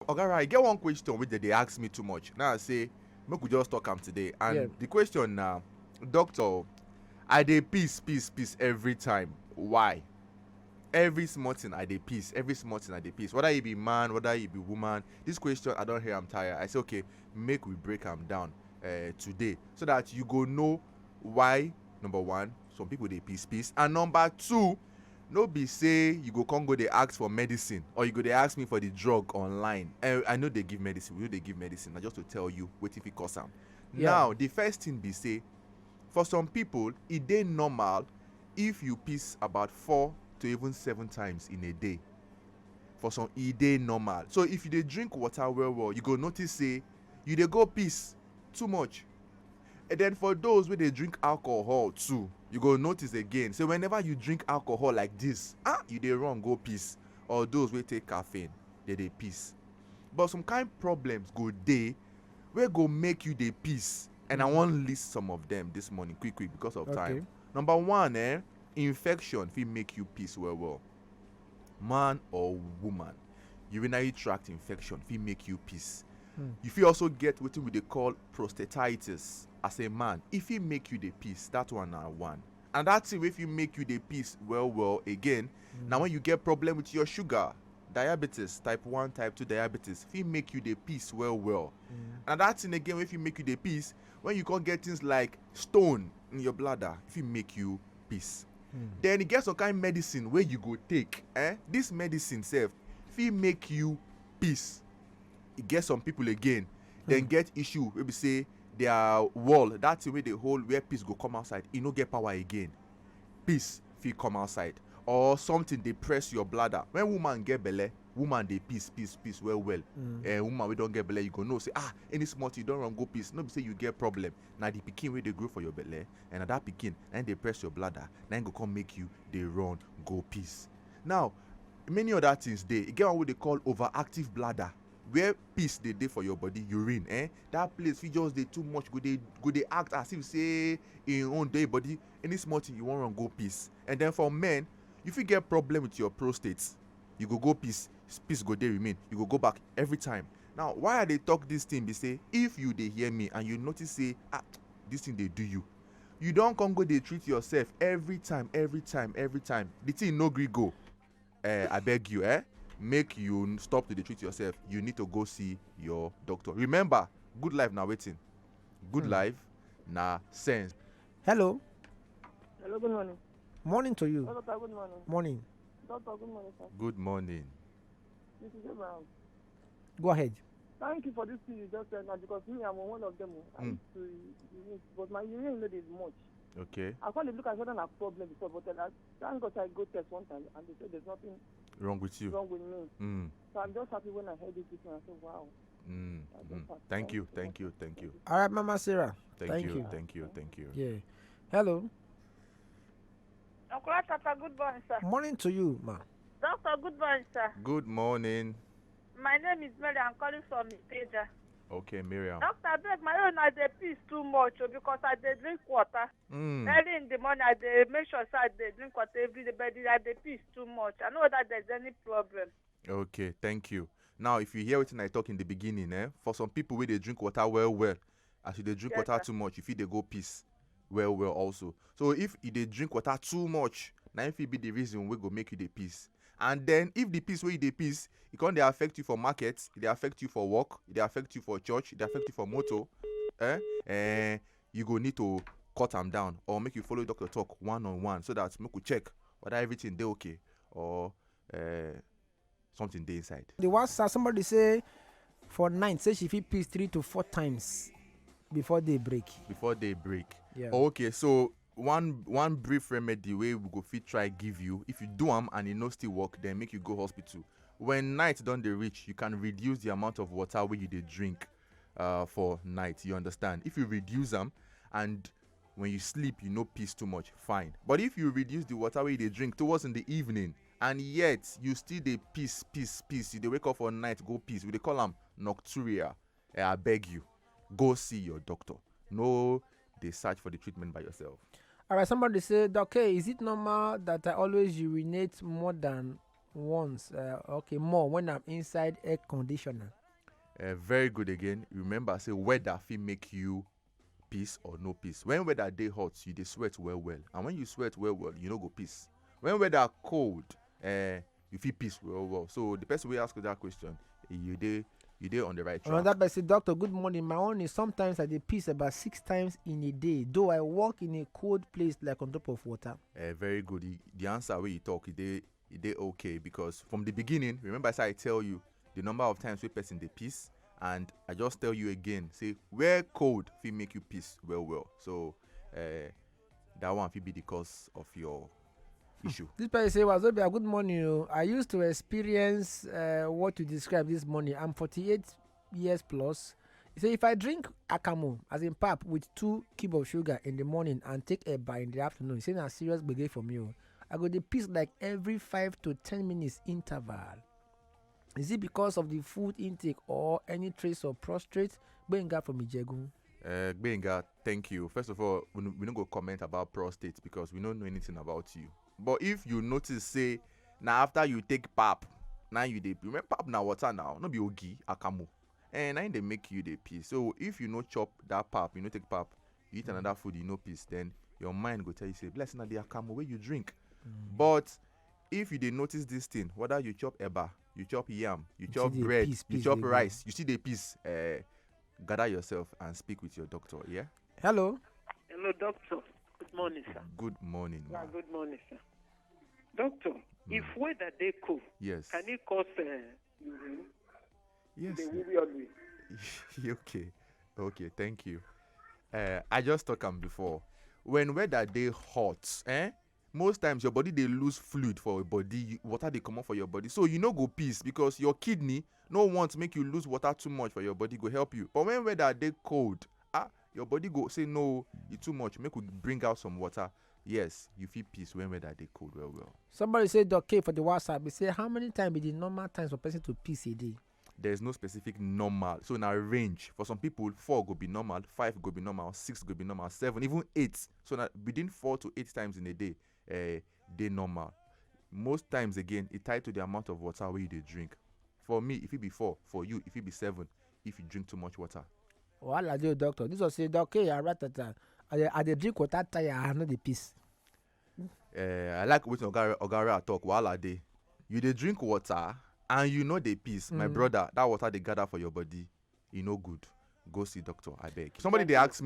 Okay, right. Get one question which they ask me too much. Now I say, make we just talk am today. Yeah. And the question now, doctor, I dey peace every time. Why? Every small thing I dey peace. Every small thing I dey peace. Whether you be man, whether you be woman. This question I don't hear. I'm tired. I say okay, make we break am down today so that you go know why. Number one, some people dey peace, and number two, no be say you go come go dey ask for medicine or you go dey ask me for the drug online. I know they give medicine. We know they give medicine. Na just to tell you wetin fit cause am. Yeah. Now the first thing be say, for some people e dey normal if you piss about 4 to even 7 times in a day. For some e dey normal. So if you dey drink water well, you go notice say you dey go piss too much. And then for those wey dey drink alcohol too, you go notice again. So whenever you drink alcohol like this, you dey run go piss. Or those wey take caffeine, they dey piss. But some kind problems go dey wey go make you dey piss, and I wan list some of them this morning quick because of time. Number one, infection fit make you piss well. Man or woman, urinary tract infection fit make you piss. You fit also get wetin we dey call prostatitis as a man. E fit make you dey piss. That one na one. And that thing wey fit make you dey piss well again, na when you get problem with your sugar. Diabetes, type 1, type 2 diabetes fit make you dey piss well. And that thing again wey fit make you dey piss, when you come get things like stone in your bladder, e fit make you piss. Then e get some kind medicine wey you go take. This medicine sef fit make you piss. E get some people again, dem get issue wey be say their wall, that thing wey dey hold where piss go come outside, e no get power again. Piss fit come outside. Or something dey press your bladder. When woman get belle, woman dey piss well. Woman wey don get belle, you go know say any small thing you don run go piss. No be say you get problem. Na the pikin wey dey grow for your belle, and na that pikin na dey press your bladder, na go come make you dey run go piss. Now, many other things dey. E get one wey dey call overactive bladder, where piss dey for your body, urine. That place fit just dey too much, go dey act as if say im own dey body. Any small thing you wan run go piss. And then for men, you fit get problem with your prostate. You go piss go dey remain. You go back every time. Now, why I dey talk this thing be say, if you dey hear me and you notice say this thing dey do you, you don come go dey treat yourself every time. The thing no gree go. I beg you, make you stop to dey treat yourself. You need to go see your doctor. Remember, good life na wetin? Good life na sense. Hello, good morning. Morning to you. Doctor, good morning. Morning. Doctor, good morning, sir. Good morning. This is Abraham. Go ahead. Thank you for this thing you just said now, because me, I'm one of them. I used to urine, but my urine not is much. Okay. I can't look at certain problem before, but thank God I go test one time and they said there's nothing Wrong with you. wrong with me. So I'm just happy when I heard this and I said, wow. Thank you. All right, Mama Sarah. Thank you. Yeah. Hello. Uncle Tata, good morning, sir. Morning to you, ma. Doctor, good morning, sir. Good morning. My name is Mary. I'm calling from Iteja. Okay, Miriam. Doctor, I beg my own, I dey piss too much because I dey drink water. Early in the morning, I dey make sure I dey drink water every day, but I dey piss too much. I know that there's any problem. Okay, thank you. Now, if you hear what I talk in the beginning, for some people wey dey drink water well, as you dey drink water too much, you fit dey go piss well also. So if you dey drink water too much, na im fit be the reason wey go make you dey piss. And then if the piss wey you dey piss, e come dey affect you for market, e dey affect you for work, e dey affect you for church, e dey affect you for motor, you go need to cut am down or make you follow doctor talk one-on-one, so that make we check whether everything dey okay or something dey inside. The WhatsApp, somebody say for night, say she fit piss 3 to 4 times before they break. Yeah. Okay, so one brief remedy wey we go fit try give you. If you do am and e no still work, then make you go hospital. When night don dey reach, you can reduce the amount of water wey you dey drink for night. You understand? If you reduce am and when you sleep you no piss too much, fine. But if you reduce the water wey you dey drink towards in the evening and yet you still dey piss, you dey wake up for night go piss, we dey call am nocturia. I beg you, go see your doctor. No dey search for the treatment by yourself. All right, somebody said, okay, is it normal that I always urinate more than once. Okay, more when I'm inside air conditioner. Very good again. Remember, say weather fit make you piss or no piss. When weather dey hot, you dey sweat well well, and when you sweat well well, you no go piss. When weather cold, you fit piss well well. So the person wey ask you that question, you dey on the right track. Another person, doctor, good morning. My own is sometimes I dey piss about 6 times in a day, though I walk in a cold place like on top of water. Very good. The answer wey you talk, e dey okay, because from the beginning, remember say I tell you the number of times wey person dey piss, and I just tell you again, say where cold fit make you piss well well. So that one fit be the cause of your issue. This person say, Wazobia, good morning. I used to experience what you described this morning. I'm 48 years plus. He say if I drink akamu, as in pap, with 2 cubes of sugar in the morning and take a bar in the afternoon, he say na serious gbege for me. I go dey piss like every 5 to 10 minutes interval. Is it because of the food intake or any trace of prostate? Gbenga from Ijegun. Gbenga, thank you. First of all, we don't go comment about prostate because we don't know anything about you. But if you notice, say, now after you take pap, now you dey remember pap na water now, no be ogi, akamu. And now they make you dey piss. So if you no chop that pap, you no take pap, you eat another food, you no piss, then your mind go tell you, say, bless na the akamu where you drink. But if you dey notice this thing, whether you chop eba, you chop yam, you chop bread, you chop rice, you see the piece, gather yourself and speak with your doctor, yeah? Hello. Hello, doctor. Good morning, sir. Good morning, Yeah, ma. good morning, sir. Doctor, if weather dey cool, Yes. can it cause urine? Yes. They will be always. Okay, thank you. I just talk am before. When weather dey hot, most times your body dey lose fluid for your body, water dey comot for your body, so you no go piss because your kidney no want make you lose water too much for your body, go help you. But when weather dey cold, your body go say no, e too much, make we bring out some water. Yes, you fit piss when weather dey cold well well. Somebody say Doc K for the WhatsApp. He say how many times be the normal times for person to piss a day? There's no specific normal, so na range. For some people, 4 go be normal, 5 go be normal, 6 go be normal, 7, even 8. So na within 4 to 8 times in a day, dey normal. Most times again, it tied to the amount of water wey you dey drink. For me, if it be 4, for you, if it be 7, if you drink too much water. Wahala dey, doctor. This was say Doc K, I dey drink water tire, I no dey piss. I like wetin Ogara talk. Wahala dey. You dey drink water and you no dey piss. My brother, that water dey gather for your body, e no good. Go see doctor, abeg. Somebody dey ask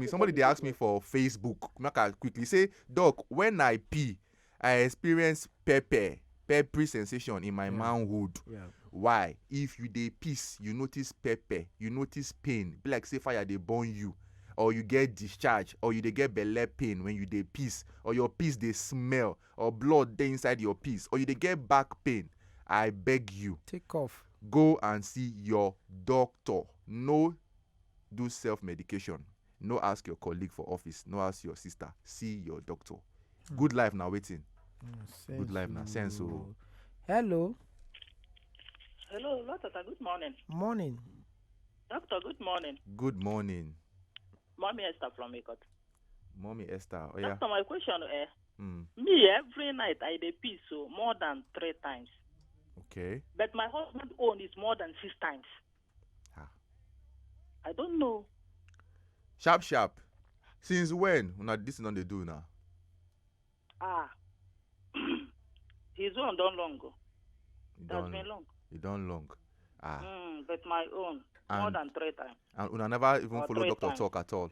me for Facebook. Make I quickly say, Doc, when I pee, I experience peppery sensation in my manhood. Yeah. Why? If you dey piss, you notice pepper, you notice pain, be like say fire dey burn you, or you get discharge, or you dey get belle pain when you dey piss, or your piss dey smell, or blood dey inside your piss, or you dey get back pain, I beg you, Take off. go and see your doctor. No do self-medication. No ask your colleague for office. No ask your sister. See your doctor. Good life na wetin. Good life na sense. So Hello. Hello, Doctor. Good morning. Morning. Doctor, good morning. good morning, Mommy Esther from Ecot. Mommy Esther. Oh yeah. Doctor, my question Mm. me every night I dey pee so more than 3 times. Okay. But my husband own is more than 6 times. Ah. I don't know. Sharp. Since when? Una this non dey do now. His own don't long go. E That's don been long. e don long. But my own more And than 3 times. and una never even Or follow 3 doctor times. talk at all.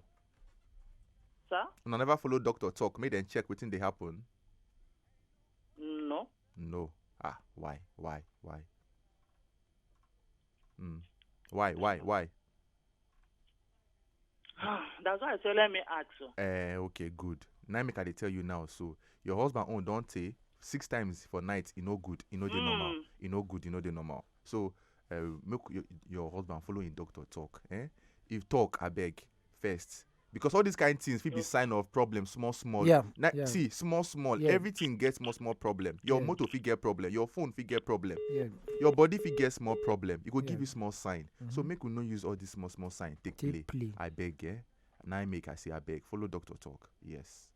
Sir? Una never follow doctor talk. Make them check wetin dey happen. No. No. Why? Why? That's why I say let me ask you. Okay, good. Now make I dey tell you now. So your husband own don tey 6 times for night. E no good. E no dey normal. E no good. E no dey normal. So make your husband follow him doctor talk. If talk, abeg first. Because all these kind of things fit be sign of problem small. Yeah. See, small. Yeah. Everything gets small problem. Your motor fit get problem. Your phone fit get problem. Yeah. Your body fit get small problem. It go give you small sign. So make we no use all these small sign take play. I beg, Now make I say I beg. Follow doctor talk. Yes.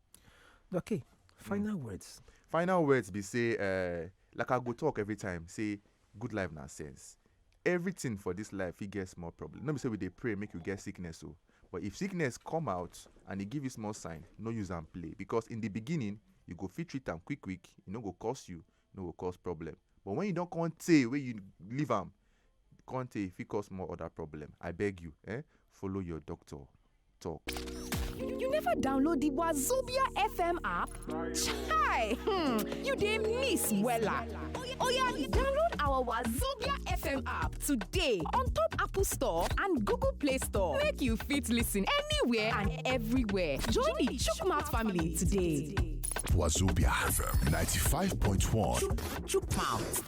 Okay. Final words. Final words be say like I go talk every time, say good life na sense. Everything for this life, it gets more problem. No be say we dey pray make you get sickness, so. But if sickness come out and it give you small sign, no use and play. Because in the beginning, you go fit treat them quick, you no go cause you, no go cause problem. But when you don't can't say where you leave them, can't say if it cause more other problem. I beg you, follow your doctor. Talk. You never download the Wazobia FM app? Chai! You dey miss wella. Oh yeah, download our Wazobia FM app today on top Apple Store and Google Play Store. Make you fit listen anywhere and everywhere. Join the Chukmouth family today. Wazobia FM 95.1. Chukmouth.